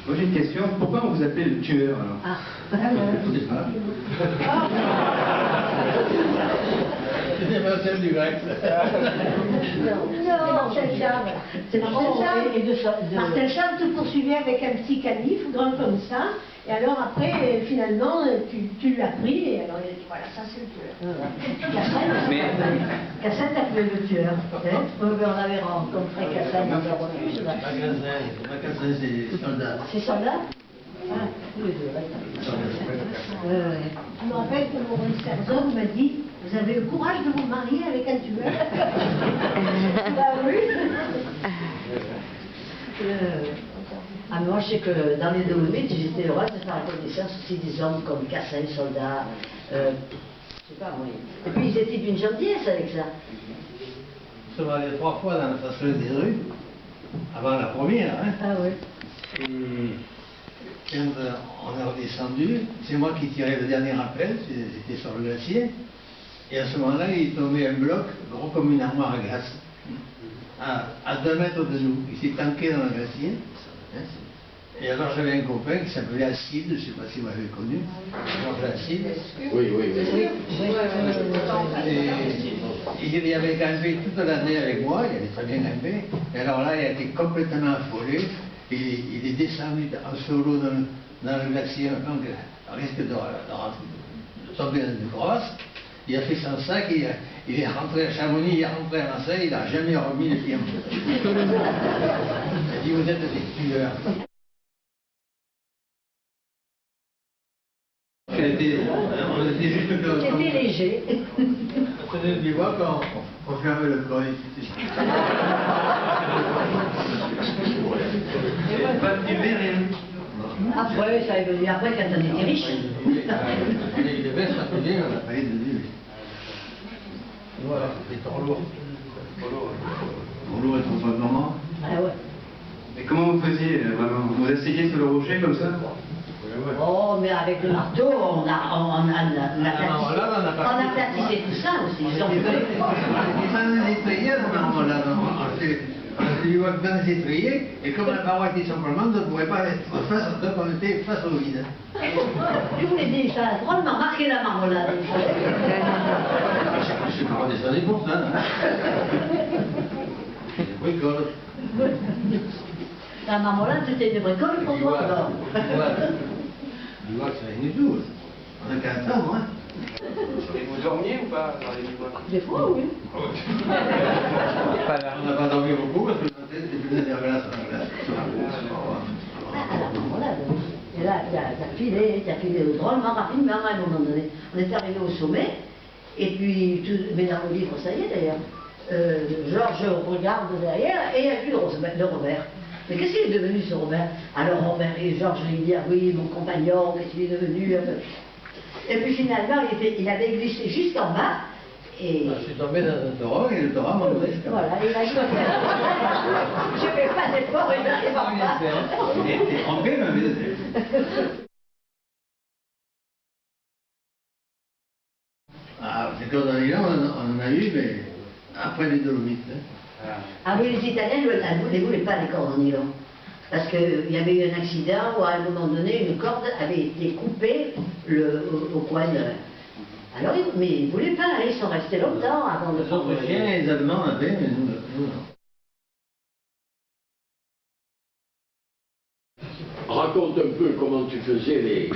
Moi j'ai une question, pourquoi on vous appelle le tueur alors? Au départ. C'est l'émotion du grec. Non, Marcel Charles. C'est Marcel Charles. Marcel Charles te poursuivait avec un petit canif grand comme ça. Et alors après, finalement, tu l'as pris et alors il a dit voilà, ça c'est le tueur. Cassette appelait le tueur, peut-être. On avait rencontré Cassette dans le refuge. Magasin, c'est soldat. C'est soldat? Ah, tous les deux, Je me rappelle que Maurice Herzog m'a dit vous avez le courage de vous marier avec un tueur. Bah oui. Ah, mais moi, je sais que dans les Dolomites, j'étais heureuse de faire la connaissance aussi des hommes comme Cassin, soldats, je sais pas, moi. Et puis, ils étaient d'une gentillesse avec ça. On se mariait 3 fois dans la façon des rues, avant la première. Hein. Ah oui. Et quand on est redescendu, c'est moi qui tirais le dernier appel, j'étais sur le glacier. Et à ce moment-là, il tombait un bloc, gros comme une armoire à glace, à 2 mètres de nous. Il s'est tanké dans le glacier. Et alors j'avais un copain qui s'appelait Acide, je ne sais pas si vous l'avez connu, Acide. Oui. Et il avait grimpé toute l'année avec moi, il avait très bien grimpé. Et alors là, il a été complètement affolé. Il est descendu en solo dans le glacier, donc risque de tomber dans une grosse. Il a fait son sac, il est rentré à Chamonix, il est rentré à Marseille, il n'a jamais remis les pieds en dessous. Il a dit vous êtes des tueurs. On était juste comme... C'était léger. On prenait le bivouac, on fermait le col. Pas de duvet, rien. Après, ça est venu après quand on était riche. Les vestes, ça faisait, on n'a pas eu de duvet. Voilà, des torlours. Torlours et trop pas normand. Ah ouais. Et comment vous faisiez vraiment? Vous vous asseyez sur le rocher comme ça? Oh, mais avec le marteau, on aplatissait tout ça aussi. On a nettoyé la marmelade, on s'est bien nettoyé, et comme la paroi était simplement, on ne pouvait pas être face, donc on était face au vide. Je vous l'ai dit, ça a drôlement marqué la marmelade. Je suis pas redescendu pour ça. Bricole. La marmelade, c'était une bricole pour moi, alors. Du vois que c'est rien du tout. On a qu'à attendre, hein. Et vous dormiez ou pas dans les bivouacs? Des fois, oui. On n'a pas dormi beaucoup parce que notre tête était plus derrière sur la glace. Ah, la marmelade. Et là, t'as filé drôlement rapidement à un moment donné. On est arrivé au sommet, et puis, mais dans le livre, ça y est d'ailleurs, Georges regarde derrière, et il n'y a plus de Robert. Mais qu'est-ce qu'il est devenu ce Robert? Alors Robert et Georges lui disent, oui, mon compagnon, qu'est-ce qu'il est devenu? Et puis finalement, il avait glissé jusqu'en bas, et... Je suis tombé dans un torrent, et le torrent m'a donné jusqu'à voilà, il a dit, je ne fais pas d'effort, et j'arrive en bas. Il était trempé, mais il était... Ah, ces cordonniers-là, on en a eu, mais après les Dolomites. Ah oui, les Italiens ne voulaient pas les cordes en nylon. Parce qu'il y avait eu un accident où à un moment donné, une corde avait été coupée au coin de... Alors, mais ils ne voulaient pas, ils sont restés longtemps avant de... Les Autrichiens et les Allemands avaient, mais nous non. Raconte un peu comment tu faisais les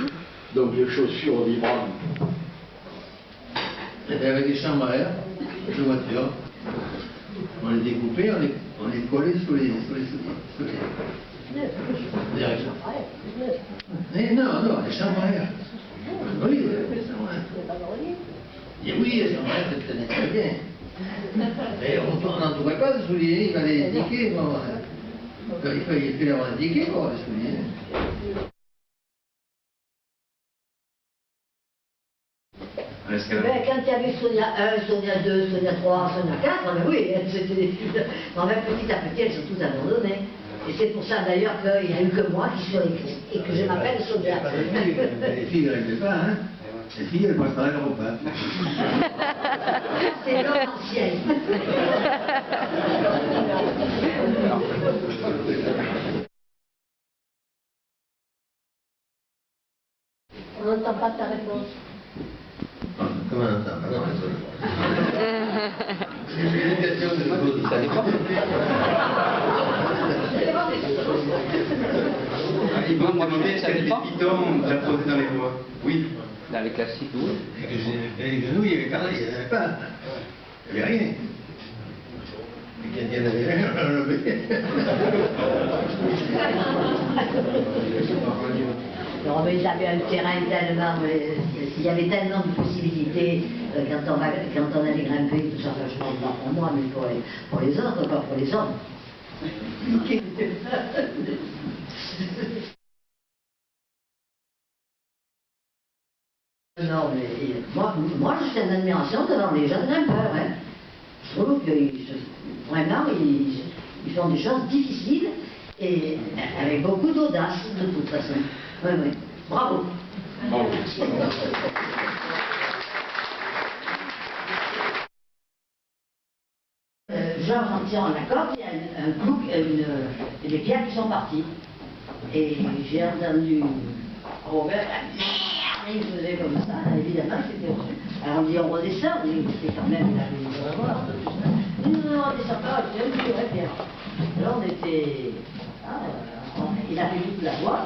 chaussures vibrantes. C'était avec des chambres à air, de voiture. On les découpait, on les collait sous les directions. Mais non, les chambres à air. Oui, les chambres à air. Et oui, les chambres à air, c'était très bien. Mais on n'en trouvait pas de souliers, il fallait les indiquer. Il fallait avoir indiqué pour avoir des souliers. Ben, quand il y avait Sonia 1, Sonia 2, Sonia 3, Sonia 4, ben oui, c'était... Non, mais petit à petit, elles sont toutes abandonnées. Et c'est pour ça d'ailleurs qu'il n'y a eu que moi qui suis écrit et que je m'appelle Sonia. Les filles ne règlent pas, hein. Les filles, elles préparent le repas. C'est l'homme ancien. n'entend pas ta réponse. Comment on entend? C'est une question de pose. Ça dépend. Ils vont demander est-ce qu'il y a des pitons j'apposais dans les voies. Oui. Dans les classiques, oui. Et que les genoux, il n'y avait pas. Il n'y avait rien. Et quand il y en avait rien, on l'enlevait. Non, mais ils avaient un terrain tellement, il y avait tellement de possibilités quand on allait grimper, tout ça, enfin, je parle pas pour moi, mais pour les autres, pas pour les hommes. Non, mais moi je suis en admiration devant les jeunes grimpeurs. Hein. Je trouve qu'ils vraiment, ils font des choses difficiles et avec beaucoup d'audace, de toute façon. Oui, oui. Bravo. Bravo. Genre, en tirant la corde, il y a un clou, des pierres qui sont parties. Et j'ai entendu Robert, la merde, il faisait comme ça, évidemment, c'était reçu. Alors on dit on redescend, on dit c'est quand même la vie de revoir. Non, on descend pas, c'est un petit vrai pierre. Alors on était. Il a fait toute la voie.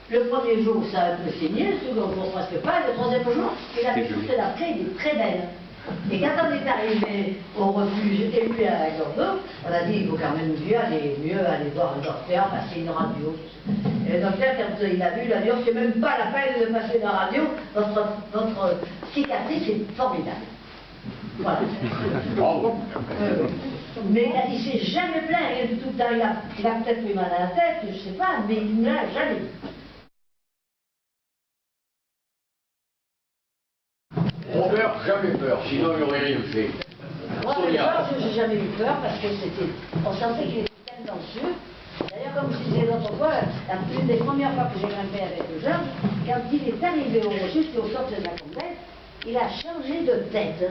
Le premier jour, ça a un peu saigné, le second jour, presque pas, et le troisième jour, il a fait toute la plaie, il est très belle. Et quand on est arrivé au refuge et puis à Bordeaux, on a dit il faut quand même mieux aller voir le docteur, passer une radio. Et le docteur, quand il a vu, il a dit oh, c'est même pas la peine de passer la radio, votre cicatrice est formidable. Voilà. Mais il s'est jamais plaint, rien du tout. Il a peut-être eu mal à la tête, je sais pas, mais il ne l'a jamais eu. Peur, jamais peur, sinon il n'aurait rien fait. Moi, j'ai jamais eu peur parce que on sentait qu'il était tendancieux. D'ailleurs, comme je disais l'autre fois, l'une des premières fois que j'ai grimpé avec le Georges, quand il est arrivé au rocher, c'était au sortir de la combaine, il a changé de tête.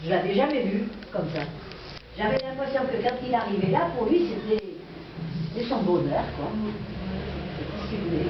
Je l'avais jamais vu comme ça. J'avais l'impression que quand il arrivait là, pour lui, c'était son bonheur, quoi. C'est ce qu'il voulait.